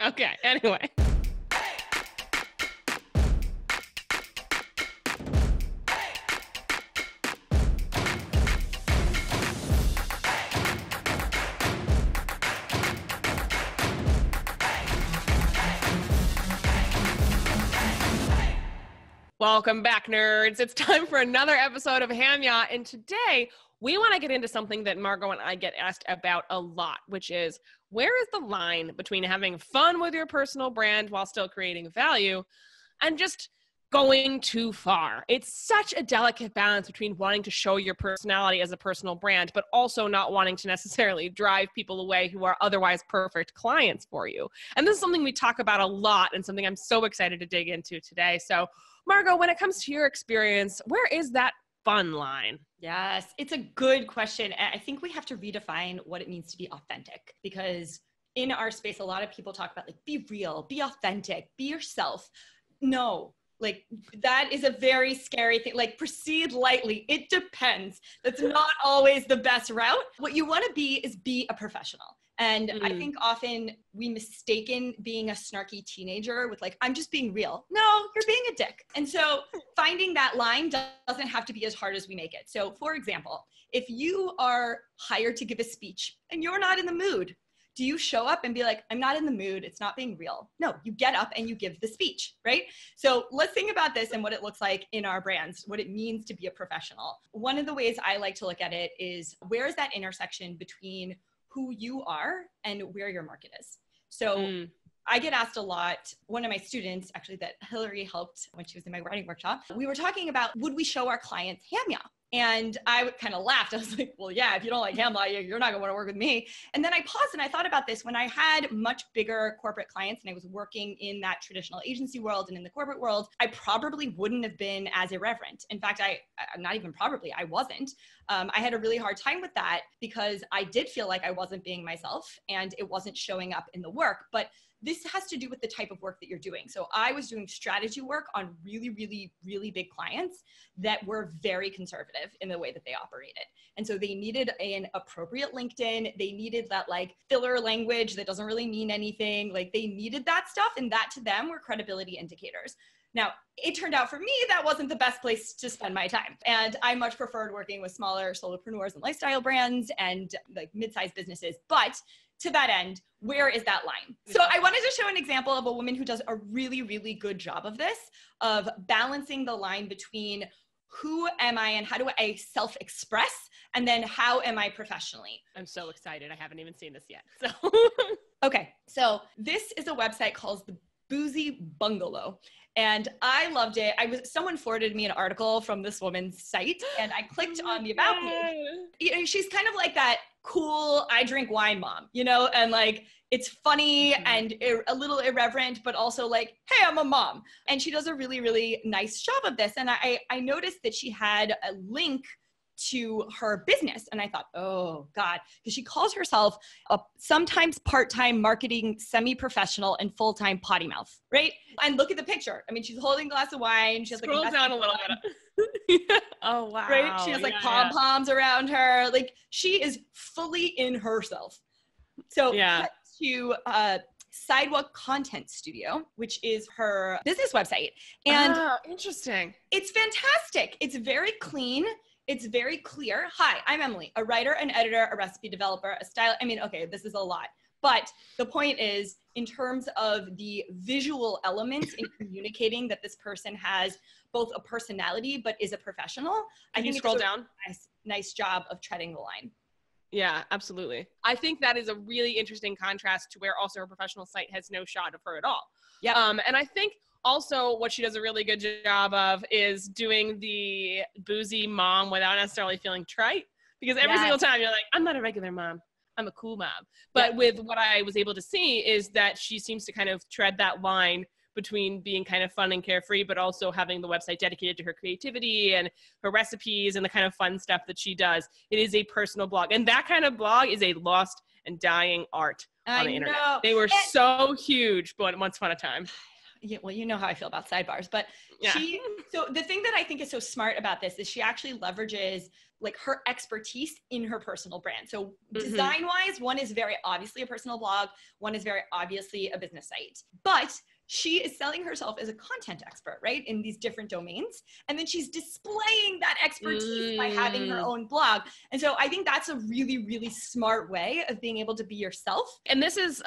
Okay, anyway. Welcome back, nerds. It's time for another episode of HAMYAW, and today we want to get into something that Margot and I get asked about a lot, which is, where is the line between having fun with your personal brand while still creating value and just going too far? It's such a delicate balance between wanting to show your personality as a personal brand, but also not wanting to necessarily drive people away who are otherwise perfect clients for you. And this is something we talk about a lot and something I'm so excited to dig into today. So Margot, when it comes to your experience, where is that fun line? Yes, it's a good question. And I think we have to redefine what it means to be authentic, because in our space, a lot of people talk about like, be real, be authentic, be yourself. No, like that is a very scary thing. Like, proceed lightly. It depends. That's not always the best route. What you want to be is be a professional. And I think often we mistaken being a snarky teenager with like, I'm just being real. No, you're being a dick. And so finding that line doesn't have to be as hard as we make it. So for example, if you are hired to give a speech and you're not in the mood, do you show up and be like, I'm not in the mood, it's not being real? No, you get up and you give the speech, right? So let's think about this and what it looks like in our brands, what it means to be a professional. One of the ways I like to look at it is, where is that intersection between who you are and where your market is? So I get asked a lot. One of my students, actually, that Hillary helped when she was in my writing workshop, we were talking about, would we show our clients HAMYAW? And I kind of laughed. I was like, well, yeah, if you don't like HAMYAW, you're not gonna want to work with me. And then I paused and I thought about this. When I had much bigger corporate clients and I was working in that traditional agency world and in the corporate world, I probably wouldn't have been as irreverent. In fact, not even probably, I wasn't. I had a really hard time with that because I did feel like I wasn't being myself and it wasn't showing up in the work. But this has to do with the type of work that you're doing. So I was doing strategy work on really, really, really big clients that were very conservative in the way that they operated. And so they needed an appropriate LinkedIn. They needed that like filler language that doesn't really mean anything. Like they needed that stuff, and that to them were credibility indicators. Now, it turned out for me, that wasn't the best place to spend my time. And I much preferred working with smaller solopreneurs and lifestyle brands and like mid-sized businesses. But to that end, where is that line? So I wanted to show an example of a woman who does a really, really good job of this, of balancing the line between who am I and how do I self-express, and then how am I professionally? I'm so excited. I haven't even seen this yet. So okay, so this is a website called the Boozy Bungalow. And I loved it. Someone forwarded me an article from this woman's site and I clicked on the about page. You know, she's kind of like that cool, I drink wine mom, you know, and like, it's funny and a little irreverent, but also like, hey, I'm a mom. And she does a really, really nice job of this. And I noticed that she had a link to her business. And I thought, oh God, because she calls herself a sometimes part-time marketing semi-professional and full-time potty mouth, right? And look at the picture. I mean, she's holding a glass of wine. She has like scroll down a little bit. Oh, wow. Right? She has like pom-poms around her. Like she is fully in herself. So cut to Sidewalk Content Studio, which is her business website. And interesting. It's fantastic. It's very clean. It's very clear. Hi, I'm Emily, a writer, an editor, a recipe developer, a style. I mean, okay, this is a lot. But the point is, in terms of the visual elements in communicating that this person has both a personality, but is a professional, I think scroll down. Nice job of treading the line. Yeah, absolutely. I think that is a really interesting contrast to where also her professional site has no shot of her at all. Yeah. And I think also what she does a really good job of is doing the boozy mom without necessarily feeling trite, because every single time you're like, I'm not a regular mom, I'm a cool mom. But with what I was able to see is that she seems to kind of tread that line between being kind of fun and carefree, but also having the website dedicated to her creativity and her recipes and the kind of fun stuff that she does. It is a personal blog. And that kind of blog is a lost and dying art on the internet. They were so huge, but once upon a time. Yeah, well, you know how I feel about sidebars, but Yeah. so the thing that I think is so smart about this is she actually leverages like her expertise in her personal brand. So design wise, one is very obviously a personal blog. One is very obviously a business site, but she is selling herself as a content expert, right? In these different domains. And then she's displaying that expertise by having her own blog. And so I think that's a really, really smart way of being able to be yourself. And this is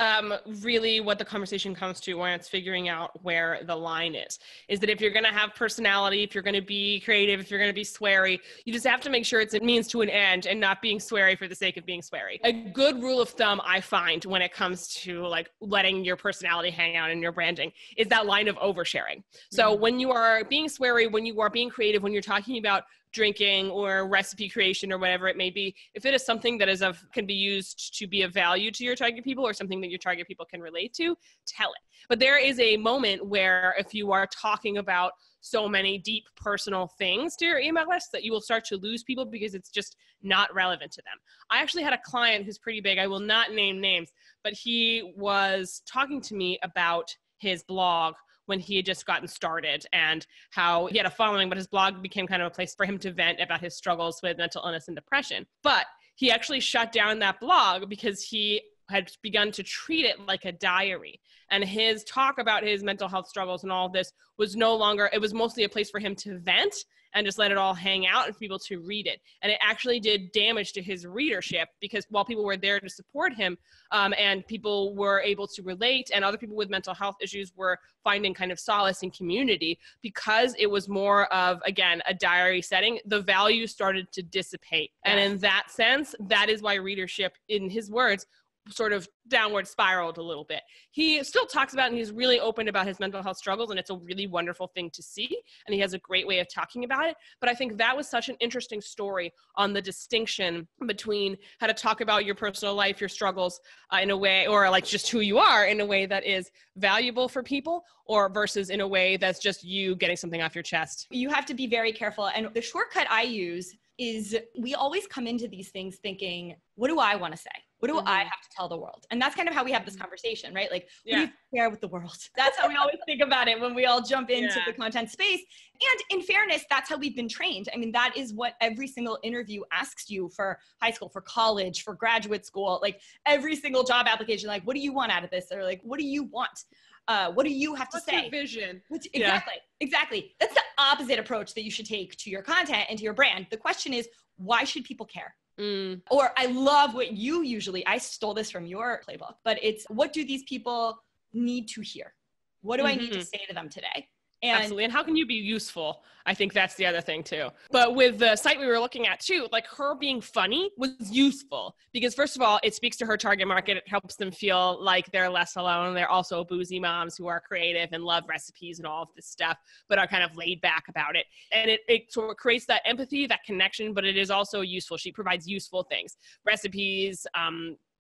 really what the conversation comes to when it's figuring out where the line is that if you're going to have personality, if you're going to be creative, if you're going to be sweary, you just have to make sure it's a means to an end and not being sweary for the sake of being sweary. A good rule of thumb I find when it comes to like letting your personality hang out in your branding is that line of oversharing. So when you are being sweary, when you are being creative, when you're talking about drinking or recipe creation or whatever it may be, if it is something that can be used to be of value to your target people or something that your target people can relate to, tell it. But there is a moment where if you are talking about so many deep personal things to your email list that you will start to lose people because it's just not relevant to them. I actually had a client who's pretty big. I will not name names, but he was talking to me about his blog when he had just gotten started and how he had a following, but his blog became kind of a place for him to vent about his struggles with mental illness and depression. But he actually shut down that blog because he had begun to treat it like a diary. And his talk about his mental health struggles and all of this was no longer, it was mostly a place for him to vent and just let it all hang out and for people to read it. And it actually did damage to his readership because while people were there to support him and people were able to relate and other people with mental health issues were finding kind of solace and community, because it was more of, again, a diary setting, the value started to dissipate. And in that sense, that is why readership, in his words, sort of downward spiraled a little bit. He still talks about and he's really open about his mental health struggles, and it's a really wonderful thing to see, and he has a great way of talking about it. But I think that was such an interesting story on the distinction between how to talk about your personal life, your struggles in a way, or like just who you are in a way that is valuable for people, or versus in a way that's just you getting something off your chest. You have to be very careful. And the shortcut I use is we always come into these things thinking, what do I want to say? What do I have to tell the world? And that's kind of how we have this conversation, right? Like, what do you share with the world? That's how we always think about it when we all jump into the content space. And in fairness, that's how we've been trained. I mean, that is what every single interview asks you for high school, for college, for graduate school, like every single job application, like, what do you want out of this? Or like, what do you want? What do you have to say? What's your vision? Exactly. That's the opposite approach that you should take to your content and to your brand. The question is, why should people care? Or I love what you usually, I stole this from your playbook, but it's what do these people need to hear? What do I need to say to them today? Absolutely. And how can you be useful? I think that's the other thing too. But with the site we were looking at too, like her being funny was useful because first of all, it speaks to her target market. It helps them feel like they're less alone. They're also boozy moms who are creative and love recipes and all of this stuff, but are kind of laid back about it. And it sort of creates that empathy, that connection, but it is also useful. She provides useful things, recipes,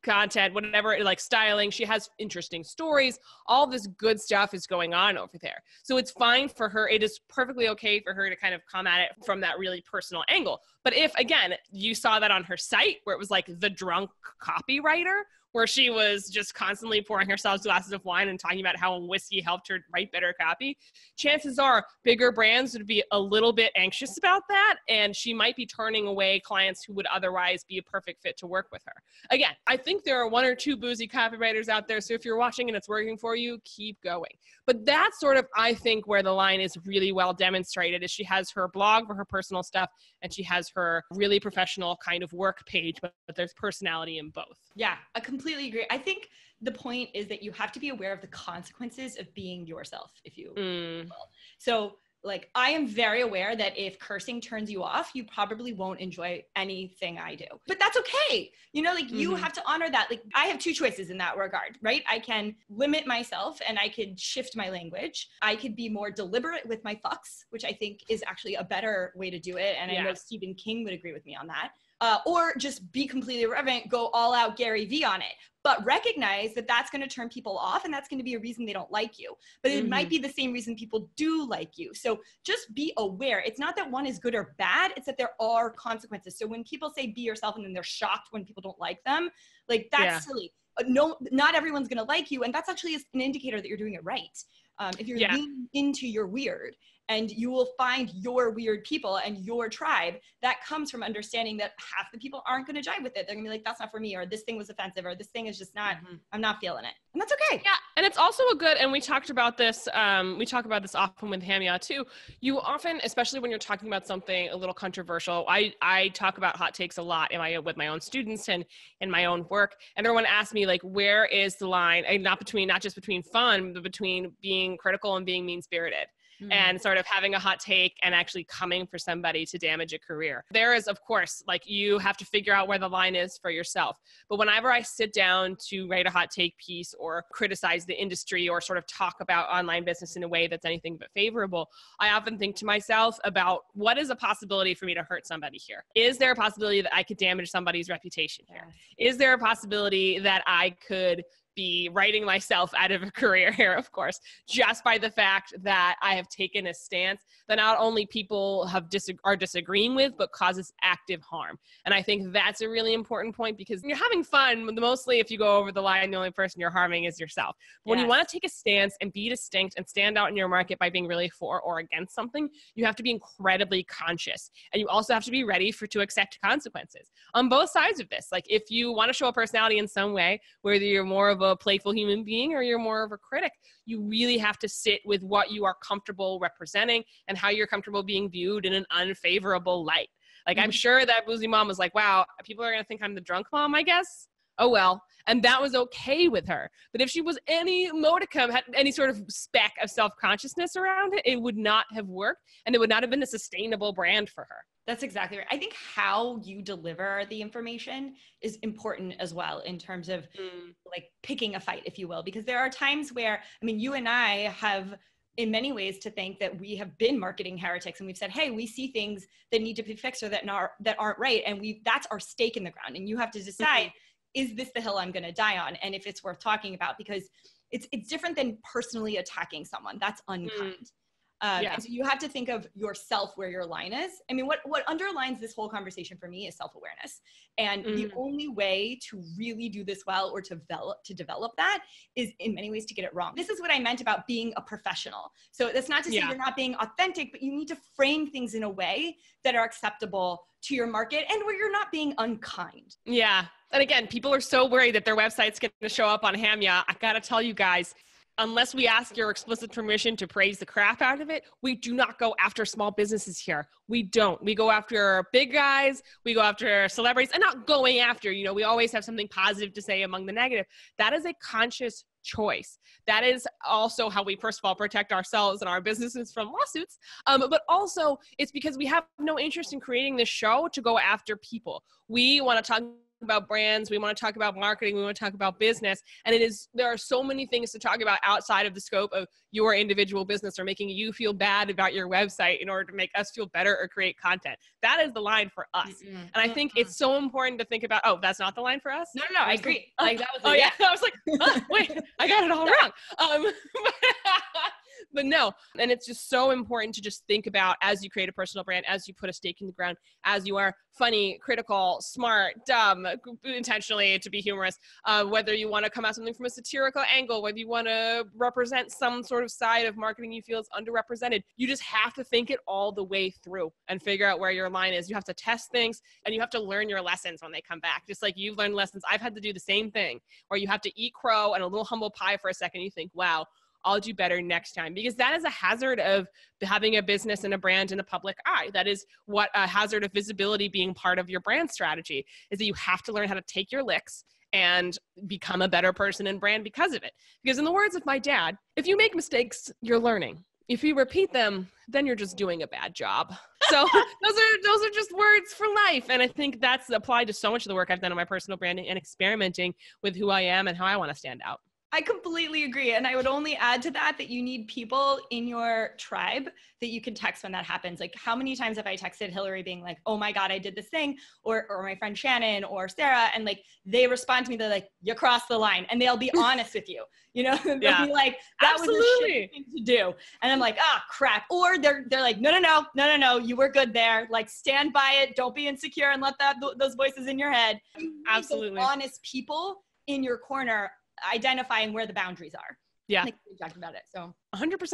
content, whatever, like styling. She has interesting stories. All this good stuff is going on over there. So it's fine for her. It is perfectly okay for her to kind of come at it from that really personal angle. But if, again, you saw that on her site where it was like the drunk copywriter, where she was just constantly pouring herself glasses of wine and talking about how whiskey helped her write better copy, chances are bigger brands would be a little bit anxious about that, and she might be turning away clients who would otherwise be a perfect fit to work with her. Again, I think there are one or two boozy copywriters out there, so if you're watching and it's working for you, keep going. But that's sort of, I think, where the line is really well demonstrated, is she has her blog for her personal stuff, and she has her really professional kind of work page, but there's personality in both. Yeah, I completely agree. I think the point is that you have to be aware of the consequences of being yourself, if you will. So like, I am very aware that if cursing turns you off, you probably won't enjoy anything I do, but that's okay. You know, like you have to honor that. Like I have two choices in that regard, right? I can limit myself and I could shift my language. I could be more deliberate with my fucks, which I think is actually a better way to do it. And I know Stephen King would agree with me on that. Or just be completely irreverent, go all out Gary V on it. But recognize that that's going to turn people off and that's going to be a reason they don't like you. But it might be the same reason people do like you. So just be aware. It's not that one is good or bad. It's that there are consequences. So when people say be yourself and then they're shocked when people don't like them, like that's silly. No, not everyone's going to like you. And that's actually an indicator that you're doing it right. If you're leaning into your weird, and you will find your weird people and your tribe, that comes from understanding that half the people aren't going to jive with it. They're gonna be like, that's not for me, or this thing was offensive, or this thing is just not, I'm not feeling it. And that's okay. Yeah. And it's also a good, and we talked about this, we talk about this often with HAMYAW too. You often, especially when you're talking about something a little controversial, I talk about hot takes a lot with my own students and in my own work. And everyone asks me, like, where is the line, and not just between fun, but between being critical and being mean-spirited. And sort of having a hot take and actually coming for somebody to damage a career. There is, of course, like, you have to figure out where the line is for yourself. But whenever I sit down to write a hot take piece or criticize the industry or sort of talk about online business in a way that's anything but favorable, I often think to myself about, what is a possibility for me to hurt somebody here? Is there a possibility that I could damage somebody's reputation here? Is there a possibility that I could be writing myself out of a career here, of course, just by the fact that I have taken a stance that not only people are disagreeing with, but causes active harm. And I think that's a really important point, because you're having fun, mostly if you go over the line, the only person you're harming is yourself. When you want to take a stance and be distinct and stand out in your market by being really for or against something, you have to be incredibly conscious. And you also have to be ready to accept consequences on both sides of this. Like, if you want to show a personality in some way, whether you're more of a playful human being or you're more of a critic, you really have to sit with what you are comfortable representing and how you're comfortable being viewed in an unfavorable light. Like, I'm sure that Boozy mom was like, wow, people are going to think I'm the drunk mom, I guess. Oh, well. And that was okay with her. But if she was any modicum, had any sort of speck of self-consciousness around it, it would not have worked, and it would not have been a sustainable brand for her. That's exactly right. I think how you deliver the information is important as well, in terms of like picking a fight, if you will, because there are times where, I mean, you and I have in many ways to think that we have been marketing heretics, and we've said, hey, we see things that need to be fixed or that aren't right. And that's our stake in the ground. And you have to decide, is this the hill I'm going to die on? And if it's worth talking about, because it's different than personally attacking someone. That's unkind. And so you have to think of yourself, where your line is. I mean, what underlines this whole conversation for me is self-awareness. And the only way to really do this well, or to develop that, is in many ways to get it wrong. This is what I meant about being a professional. So that's not to say you're not being authentic, but you need to frame things in a way that are acceptable to your market and where you're not being unkind. Yeah. And again, people are so worried that their website's going to show up on HAMYAW. I got to tell you guys, unless we ask your explicit permission to praise the crap out of it, we do not go after small businesses here. We don't. We go after big guys. We go after celebrities, and not going after, we always have something positive to say among the negative. That is a conscious choice. That is also how we, first of all, protect ourselves and our businesses from lawsuits. But also it's because we have no interest in creating this show to go after people. We want to talk about brands, we want to talk about marketing, we want to talk about business, and there are so many things to talk about outside of the scope of your individual business or making you feel bad about your website in order to make us feel better or create content. That is the line for us. And I think it's so important to think about, that's not the line for us? No, I agree. Like, that was I was like, wait, I got it all wrong. But no, and it's just so important to just think about, as you create a personal brand, as you put a stake in the ground, as you are funny, critical, smart, dumb, intentionally to be humorous, whether you want to come at something from a satirical angle, whether you want to represent some sort of side of marketing you feel is underrepresented, you just have to think it all the way through and figure out where your line is. You have to test things, and you have to learn your lessons when they come back. Just like you've learned lessons, I've had to do the same thing, where you have to eat crow and a little humble pie for a second. You think, wow, I'll do better next time, because that is a hazard of having a business and a brand in the public eye. That is what a hazard of visibility being part of your brand strategy is, that you have to learn how to take your licks and become a better person and brand because of it. Because in the words of my dad, if you make mistakes, you're learning. If you repeat them, then you're just doing a bad job. So those are just words for life. And I think that's applied to so much of the work I've done in my personal branding and experimenting with who I am and how I want to stand out. I completely agree. And I would only add to that you need people in your tribe that you can text when that happens. Like, how many times have I texted Hillary being like, oh my God, I did this thing, or my friend Shannon or Sarah, and like, they respond to me, they're like, you crossed the line, and they'll be honest with you, they'll be like, that was a shitty thing to do. And I'm like, crap. Or they're like, no, you were good there. Like, stand by it. Don't be insecure and let those voices in your head. You need Absolutely. those honest people in your corner, identifying where the boundaries are. Yeah. Like we talked about it. So 100%.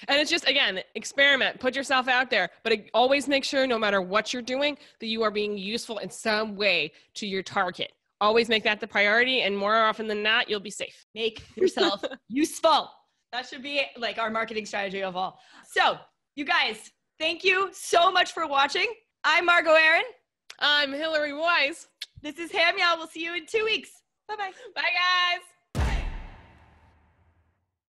And it's just, again, experiment, put yourself out there, but always make sure no matter what you're doing, that you are being useful in some way to your target. Always make that the priority. And more often than not, you'll be safe. Make yourself useful. That should be like our marketing strategy of all. So you guys, thank you so much for watching. I'm Margot Aaron. I'm Hillary Wise. This is HAMYAW. We'll see you in 2 weeks. Bye-bye. Bye, guys.